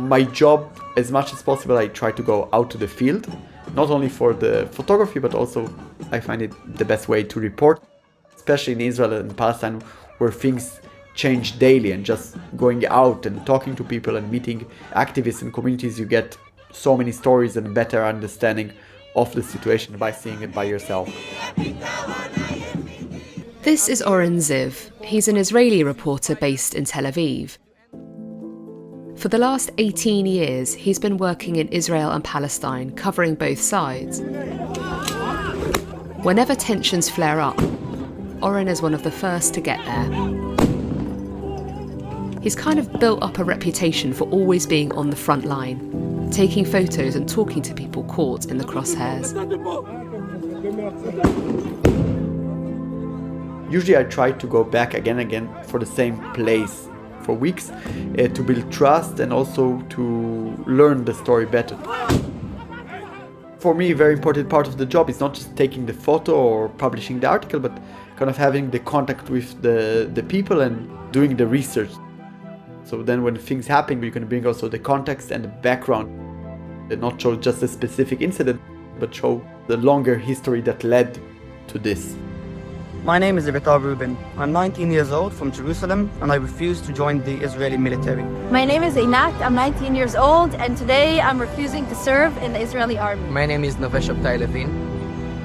My job, as much as possible, I try to go out to the field, not only for the photography, but also I find it the best way to report, especially in Israel and Palestine, where things change daily, and just going out and talking to people and meeting activists and communities, you get so many stories and better understanding of the situation by seeing it by yourself. This is Oren Ziv. He's an Israeli reporter based in Tel Aviv. For the last 18 years, he's been working in Israel and Palestine, covering both sides. Whenever tensions flare up, Oren is one of the first to get there. He's kind of built up a reputation for always being on the front line, taking photos and talking to people caught in the crosshairs. Usually I try to go back again and again for the same place for weeks to build trust and also to learn the story better. For me, a very important part of the job is not just taking the photo or publishing the article, but kind of having the contact with the people and doing the research. So then when things happen, you can bring also the context and the background and not show just a specific incident, but show the longer history that led to this. My name is Abital Rubin. I'm 19 years old from Jerusalem, and I refuse to join the Israeli military. My name is Einat. I'm 19 years old, and today I'm refusing to serve in the Israeli army. My name is Novesh Abtai Levin.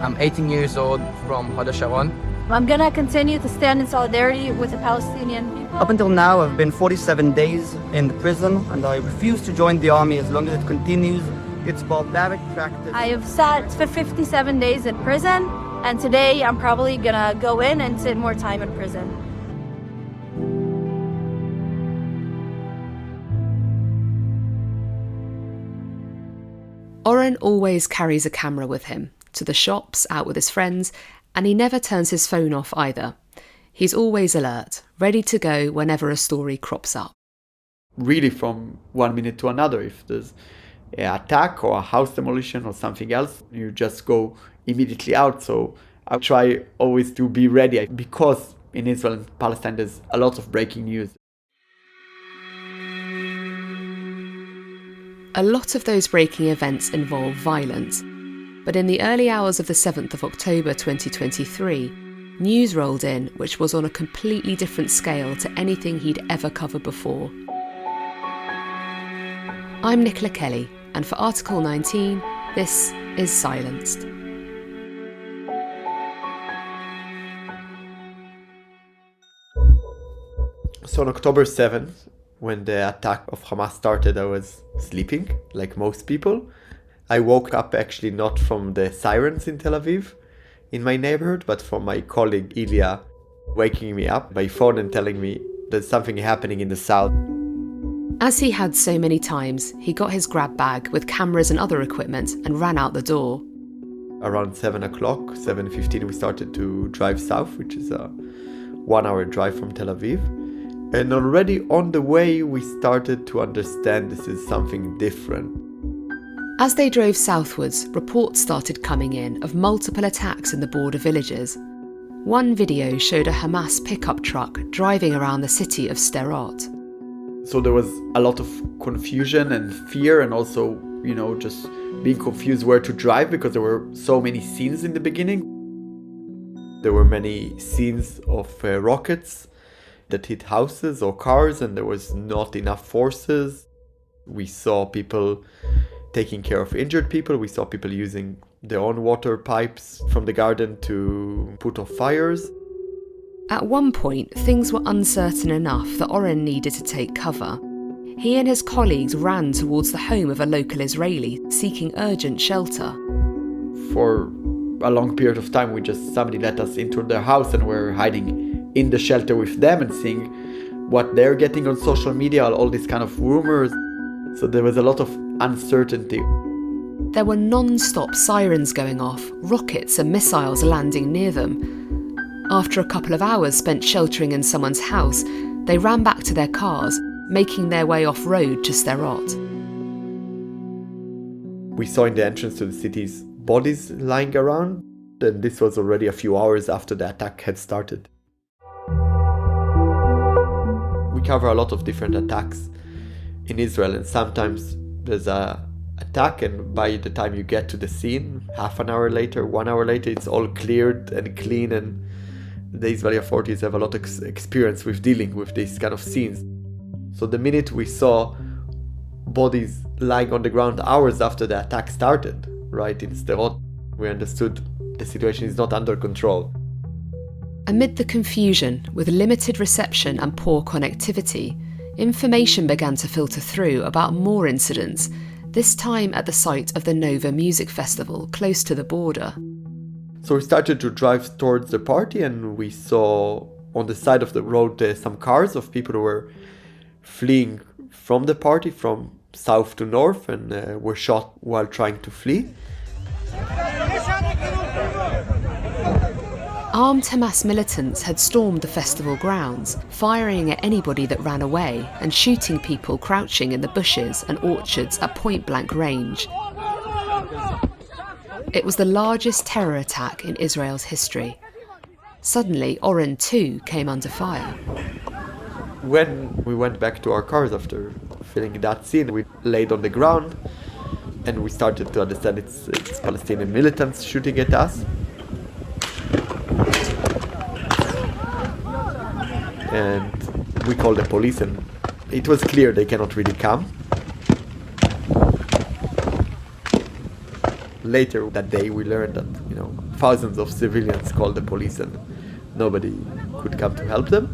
I'm 18 years old from Hod HaSharon. I'm going to continue to stand in solidarity with the Palestinian people. Up until now, I've been 47 days in the prison, and I refuse to join the army as long as it continues its barbaric practice. I have sat for 57 days in prison, and today I'm probably going to go in and sit more time in prison. Oren always carries a camera with him, to the shops, out with his friends, and he never turns his phone off either. He's always alert, ready to go whenever a story crops up. Really from 1 minute to another, if there's an attack or a house demolition or something else, you just go immediately out. So I try always to be ready, because in Israel and Palestine there's a lot of breaking news. A lot of those breaking events involve violence. But in the early hours of the 7th of October 2023, news rolled in which was on a completely different scale to anything he'd ever covered before. I'm Nicola Kelly, and for Article 19, this is Silenced. So on October 7th, when the attack of Hamas started, I was sleeping, like most people. I woke up actually not from the sirens in Tel Aviv, in my neighborhood, but from my colleague Ilya waking me up by phone and telling me there's something happening in the south. As he had so many times, he got his grab bag with cameras and other equipment and ran out the door. Around 7 o'clock, 7:15, we started to drive south, which is a 1-hour drive from Tel Aviv. And already on the way, we started to understand this is something different. As they drove southwards, reports started coming in of multiple attacks in the border villages. One video showed a Hamas pickup truck driving around the city of Sderot. So there was a lot of confusion and fear, and also, just being confused where to drive, because there were so many scenes in the beginning. There were many scenes of rockets that hit houses or cars, and there was not enough forces. We saw people taking care of injured people. We saw people using their own water pipes from the garden to put off fires. At one point, things were uncertain enough that Oren needed to take cover. He and his colleagues ran towards the home of a local Israeli, seeking urgent shelter. For a long period of time, somebody let us into their house, and we're hiding in the shelter with them and seeing what they're getting on social media, all these kind of rumors. So there was a lot of uncertainty. There were non-stop sirens going off, rockets and missiles landing near them. After a couple of hours spent sheltering in someone's house, they ran back to their cars, making their way off-road to Sderot. We saw in the entrance to the cities bodies lying around, and this was already a few hours after the attack had started. We cover a lot of different attacks in Israel, and sometimes there's a attack, and by the time you get to the scene, half an hour later, 1 hour later, it's all cleared and clean, and the Israeli authorities have a lot of experience with dealing with these kind of scenes. So the minute we saw bodies lying on the ground hours after the attack started, right in Sderot, we understood the situation is not under control. Amid the confusion, with limited reception and poor connectivity, information began to filter through about more incidents, this time at the site of the Nova Music Festival, close to the border. So we started to drive towards the party, and we saw on the side of the road some cars of people who were fleeing from the party from south to north, and were shot while trying to flee. Armed Hamas militants had stormed the festival grounds, firing at anybody that ran away and shooting people crouching in the bushes and orchards at point-blank range. It was the largest terror attack in Israel's history. Suddenly, Oren too came under fire. When we went back to our cars after filming that scene, we laid on the ground and we started to understand it's Palestinian militants shooting at us. And we called the police, and it was clear they cannot really come. Later that day we learned that, thousands of civilians called the police and nobody could come to help them.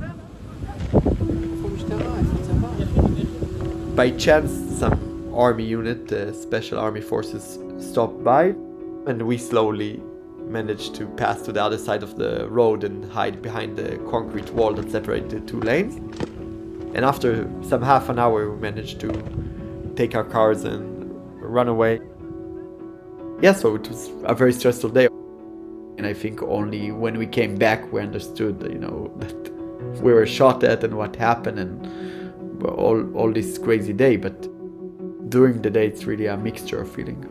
By chance, some army unit, special army forces, stopped by, and we slowly managed to pass to the other side of the road and hide behind the concrete wall that separated the two lanes. And after some half an hour, we managed to take our cars and run away. Yeah, so it was a very stressful day. And I think only when we came back, we understood, that we were shot at and what happened and all this crazy day. But during the day, it's really a mixture of feeling.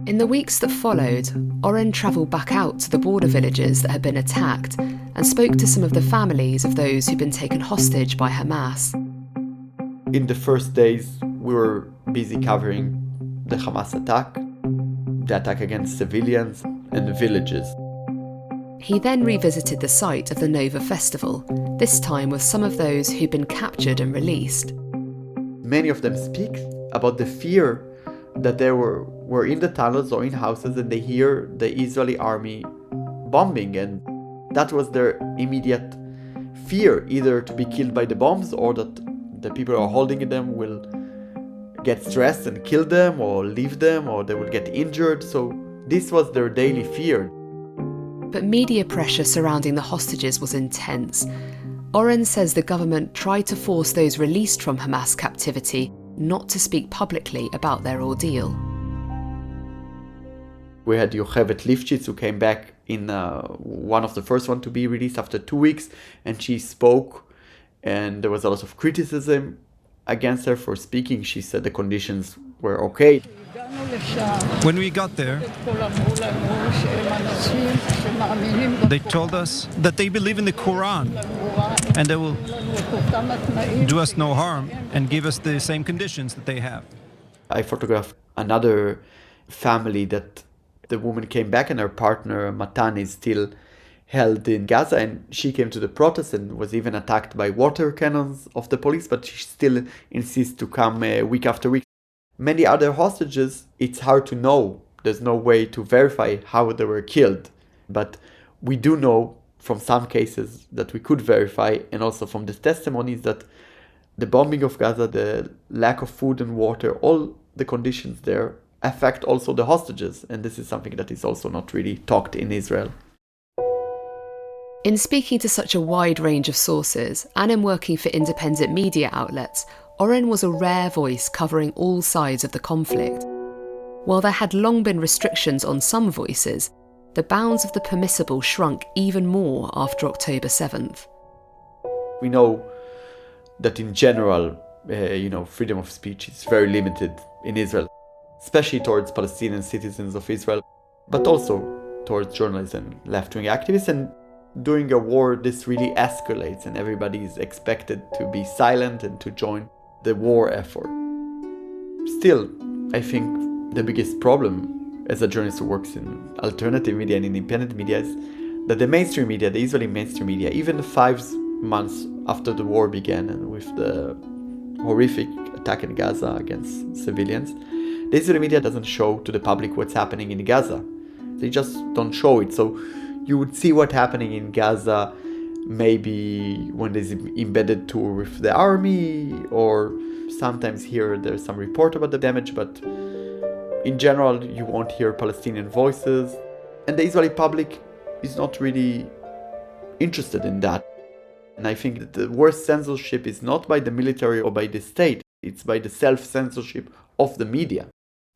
In the weeks that followed, Oren travelled back out to the border villages that had been attacked and spoke to some of the families of those who'd been taken hostage by Hamas. In the first days, we were busy covering the Hamas attack, the attack against civilians and the villages. He then revisited the site of the Nova Festival, this time with some of those who'd been captured and released. Many of them speak about the fear that they were in the tunnels or in houses and they hear the Israeli army bombing, and that was their immediate fear, either to be killed by the bombs or that the people who are holding them will get stressed and kill them or leave them or they will get injured. So this was their daily fear. But media pressure surrounding the hostages was intense. Oren says the government tried to force those released from Hamas captivity not to speak publicly about their ordeal. We had Yochevet Lifshitz, who came back in one of the first one to be released after 2 weeks, and she spoke, and there was a lot of criticism against her for speaking. She said the conditions were okay. When we got there, they told us that they believe in the Quran and they will do us no harm and give us the same conditions that they have. I photographed another family that the woman came back and her partner Matan is still held in Gaza, and she came to the protest and was even attacked by water cannons of the police, but she still insists to come week after week. Many other hostages, it's hard to know. There's no way to verify how they were killed. But we do know from some cases that we could verify, and also from the testimonies, that the bombing of Gaza, the lack of food and water, all the conditions there affect also the hostages. And this is something that is also not really talked in Israel. In speaking to such a wide range of sources, and in working for independent media outlets, Oren was a rare voice covering all sides of the conflict. While there had long been restrictions on some voices, the bounds of the permissible shrunk even more after October 7th. We know that in general, freedom of speech is very limited in Israel, especially towards Palestinian citizens of Israel, but also towards journalists and left-wing activists. And during a war, this really escalates and everybody is expected to be silent and to join the war effort. Still, I think the biggest problem as a journalist who works in alternative media and independent media is that the mainstream media, the Israeli mainstream media, even 5 months after the war began and with the horrific attack in Gaza against civilians, the Israeli media doesn't show to the public what's happening in Gaza. They just don't show it. So you would see what's happening in Gaza maybe when there's embedded tour with the army, or sometimes here there's some report about the damage, but in general you won't hear Palestinian voices. And the Israeli public is not really interested in that. And I think that the worst censorship is not by the military or by the state, it's by the self-censorship of the media.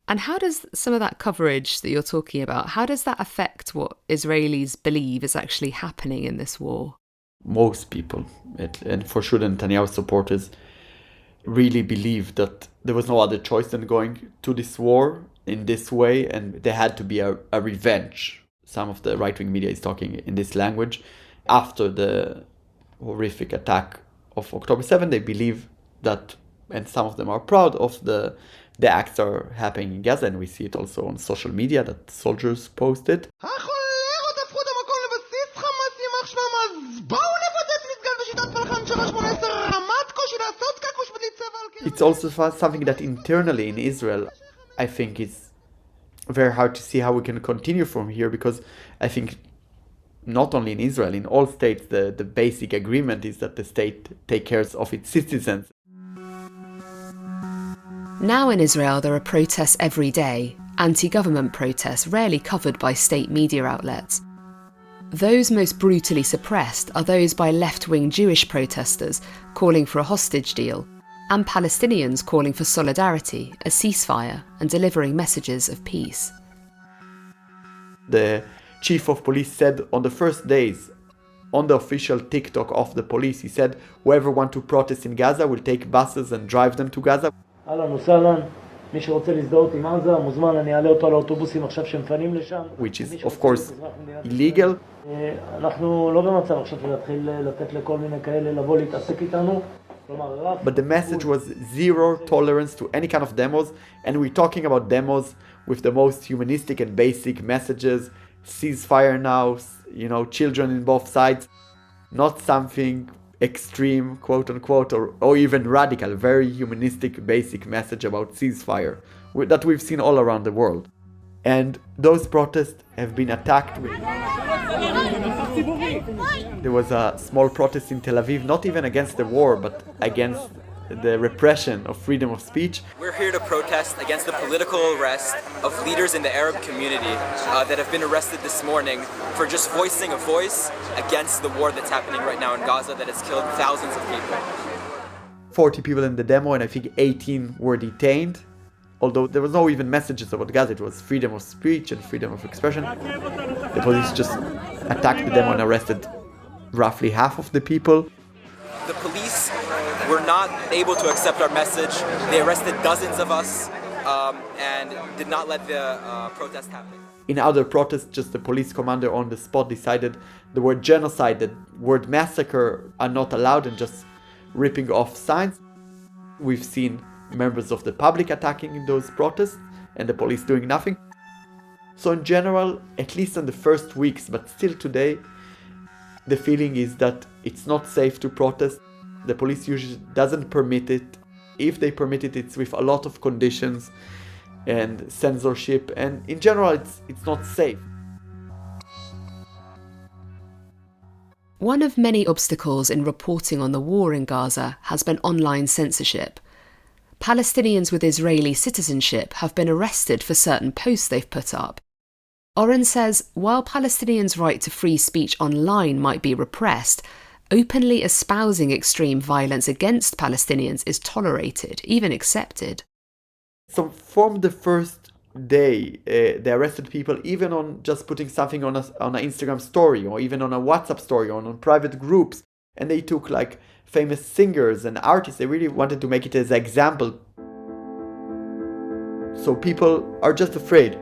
And how does some of that coverage that you're talking about, how does that affect what Israelis believe is actually happening in this war? Most people, and for sure the Netanyahu supporters, really believe that there was no other choice than going to this war in this way, and there had to be a revenge. Some of the right-wing media is talking in this language. After the horrific attack of October 7, they believe that, and some of them are proud of the acts are happening in Gaza, and we see it also on social media that soldiers post it. It's also something that internally in Israel, I think it's very hard to see how we can continue from here, because I think not only in Israel, in all states, the basic agreement is that the state takes care of its citizens. Now in Israel, there are protests every day, anti-government protests rarely covered by state media outlets. Those most brutally suppressed are those by left-wing Jewish protesters calling for a hostage deal, and Palestinians calling for solidarity, a ceasefire, and delivering messages of peace. The chief of police said on the first days, on the official TikTok of the police, he said, whoever wants to protest in Gaza will take buses and drive them to Gaza. Which is, of course, illegal. But the message was zero tolerance to any kind of demos, and we're talking about demos with the most humanistic and basic messages: ceasefire now, children in both sides, not something extreme, quote unquote, or even radical, very humanistic, basic message about ceasefire that we've seen all around the world. And those protests have been attacked. There was a small protest in Tel Aviv, not even against the war, but against the repression of freedom of speech. We're here to protest against the political arrest of leaders in the Arab community that have been arrested this morning for just voicing a voice against the war that's happening right now in Gaza that has killed thousands of people. 40 people in the demo, and I think 18 were detained. Although there was no even messages about Gaza, it was freedom of speech and freedom of expression. The police just attacked the demo and arrested roughly half of the people. The police were not able to accept our message. They arrested dozens of us and did not let the protest happen. In other protests, just the police commander on the spot decided the word genocide, the word massacre are not allowed, and just ripping off signs. We've seen members of the public attacking those protests and the police doing nothing. So in general, at least in the first weeks, but still today, the feeling is that it's not safe to protest. The police usually doesn't permit it. If they permit it, it's with a lot of conditions and censorship, and in general, it's not safe. One of many obstacles in reporting on the war in Gaza has been online censorship. Palestinians with Israeli citizenship have been arrested for certain posts they've put up. Oren says while Palestinians' right to free speech online might be repressed, openly espousing extreme violence against Palestinians is tolerated, even accepted. So from the first day, they arrested people even on just putting something on an Instagram story, or even on a WhatsApp story, or on private groups. And they took like famous singers and artists. They really wanted to make it as an example. So people are just afraid.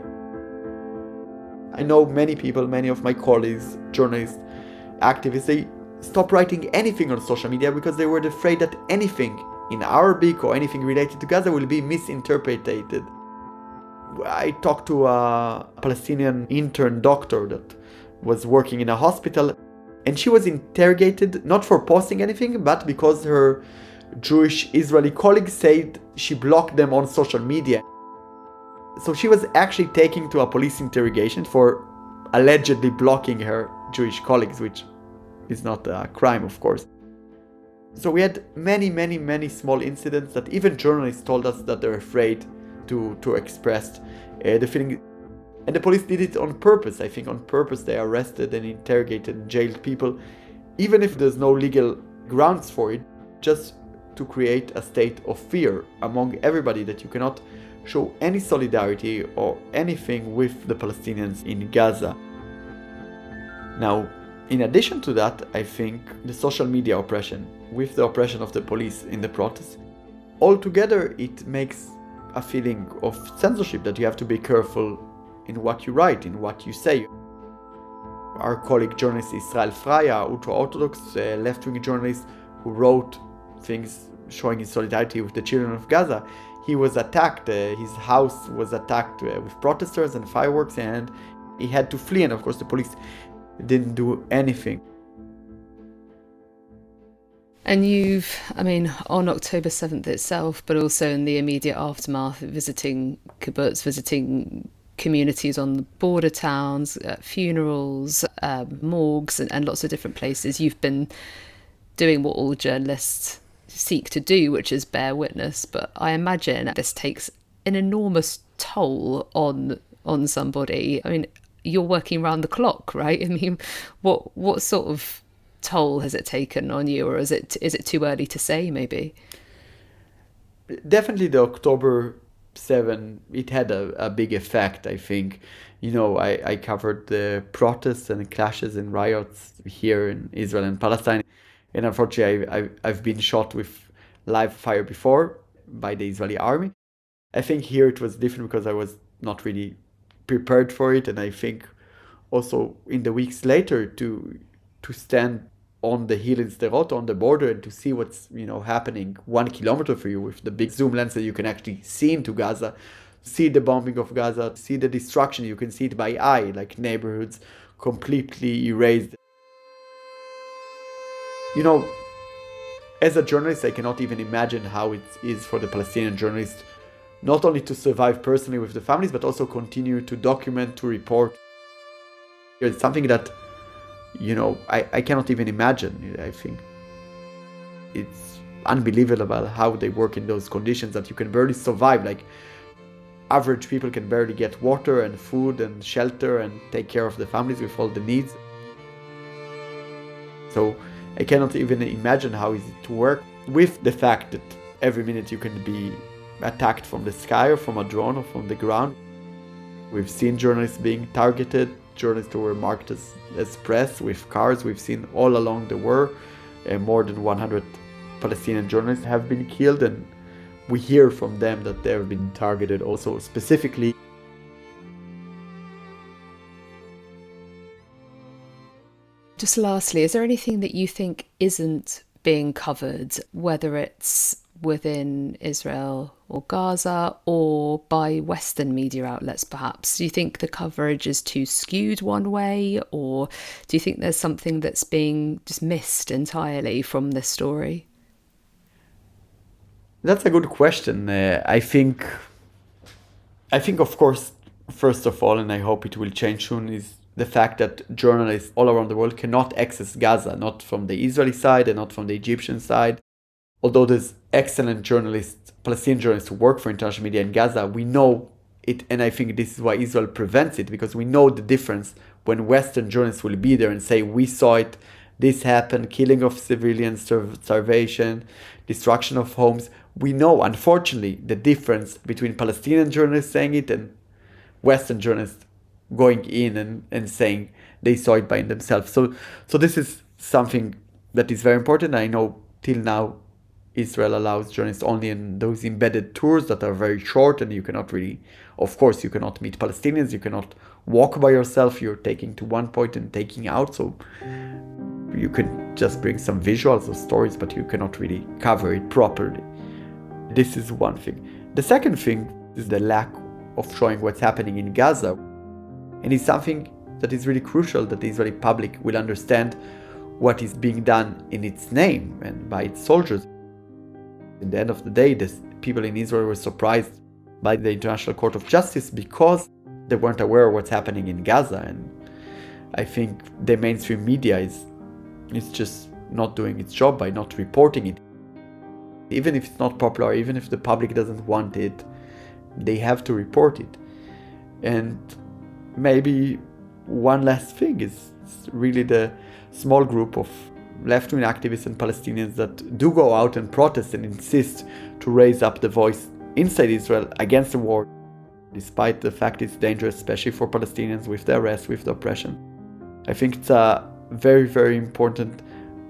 I know many people, many of my colleagues, journalists, activists, they stopped writing anything on social media because they were afraid that anything in Arabic or anything related to Gaza will be misinterpreted. I talked to a Palestinian intern doctor that was working in a hospital, and she was interrogated not for posting anything, but because her Jewish Israeli colleagues said she blocked them on social media. So she was actually taken to a police interrogation for allegedly blocking her Jewish colleagues, which is not a crime, of course. So we had many small incidents that even journalists told us that they're afraid to express the feeling. And the police did it on purpose. I think on purpose they arrested and interrogated and jailed people, even if there's no legal grounds for it, just to create a state of fear among everybody that you cannot show any solidarity or anything with the Palestinians in Gaza. Now, in addition to that, I think the social media oppression, with the oppression of the police in the protests, altogether it makes a feeling of censorship, that you have to be careful in what you write, in what you say. Our colleague journalist Israel Freya, ultra-Orthodox left-wing journalist who wrote things showing his solidarity with the children of Gaza, he was attacked, his house was attacked with protesters and fireworks, and he had to flee, and of course the police didn't do anything. And on October 7th itself, but also in the immediate aftermath, visiting kibbutz, visiting communities on the border towns, funerals, morgues, and lots of different places, you've been doing what all journalists seek to do, which is bear witness. But I imagine this takes an enormous toll on somebody. I mean, you're working around the clock, right? I mean, what sort of toll has it taken on you, or is it too early to say, maybe? Definitely the October 7, it had a big effect, I think. I covered the protests and clashes and riots here in Israel and Palestine, and unfortunately I've been shot with live fire before by the Israeli army. I think here it was different because I was not really prepared for it, and I think also in the weeks later to stand on the hill in Sderot, on the border, and to see what's happening 1 kilometer for you with the big zoom lens that you can actually see into Gaza, see the bombing of Gaza, see the destruction. You can see it by eye, like neighborhoods completely erased. As a journalist, I cannot even imagine how it is for the Palestinian journalists not only to survive personally with the families, but also continue to document, to report. It's something that, I cannot even imagine. I think it's unbelievable how they work in those conditions that you can barely survive. Like, average people can barely get water and food and shelter and take care of the families with all the needs. So I cannot even imagine how is it to work with the fact that every minute you can be attacked from the sky or from a drone or from the ground. We've seen journalists being targeted, journalists who were marked as press with cars. We've seen all along the war more than 100 Palestinian journalists have been killed, and we hear from them that they have been targeted also specifically. Just lastly, is there anything that you think isn't being covered, whether it's within Israel or Gaza or by Western media outlets perhaps? Do you think the coverage is too skewed one way, or do you think there's something that's being just missed entirely from this story? That's a good question. I think of course, first of all, and I hope it will change soon, is the fact that journalists all around the world cannot access Gaza, not from the Israeli side and not from the Egyptian side. Although there's excellent journalists, Palestinian journalists who work for international media in Gaza, we know it, and I think this is why Israel prevents it, because we know the difference when Western journalists will be there and say, we saw it, this happened, killing of civilians, starvation, destruction of homes. We know, unfortunately, the difference between Palestinian journalists saying it and Western journalists going in and saying they saw it by themselves. So this is something that is very important. I know till now Israel allows journalists only in those embedded tours that are very short, and you cannot really, of course, you cannot meet Palestinians, you cannot walk by yourself, you're taking to one point and taking out. So You can just bring some visuals or stories, but you cannot really cover it properly. This is one thing. The second thing is the lack of showing what's happening in Gaza. And it's something that is really crucial that the Israeli public will understand what is being done in its name and by its soldiers. At the end of the day, the people in Israel were surprised by the International Court of Justice because they weren't aware of what's happening in Gaza. And I think the mainstream media is just not doing its job by not reporting it. Even if it's not popular, even if the public doesn't want it, they have to report it. And maybe one last thing is really the small group of left-wing activists and Palestinians that do go out and protest and insist to raise up the voice inside Israel against the war, despite the fact it's dangerous, especially for Palestinians with the arrest, with the oppression. I think it's a very, very important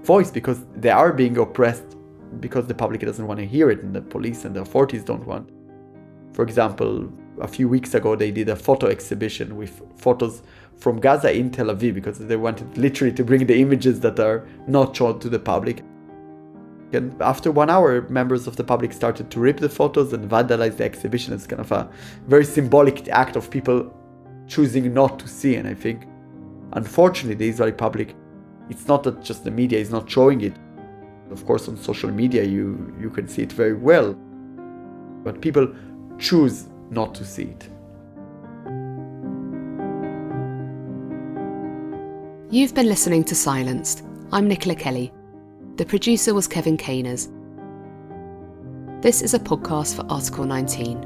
voice because they are being oppressed because the public doesn't want to hear it and the police and the authorities don't want. For example, a few weeks ago they did a photo exhibition with photos from Gaza in Tel Aviv because they wanted literally to bring the images that are not shown to the public. And after 1 hour, members of the public started to rip the photos and vandalize the exhibition. It's kind of a very symbolic act of people choosing not to see. And I think, unfortunately, the Israeli public, it's not that just the media is not showing it. Of course, on social media, you can see it very well. But people choose not to see it. You've been listening to Silenced. I'm Nicola Kelly. The producer was Kevin Caners. This is a podcast for Article 19.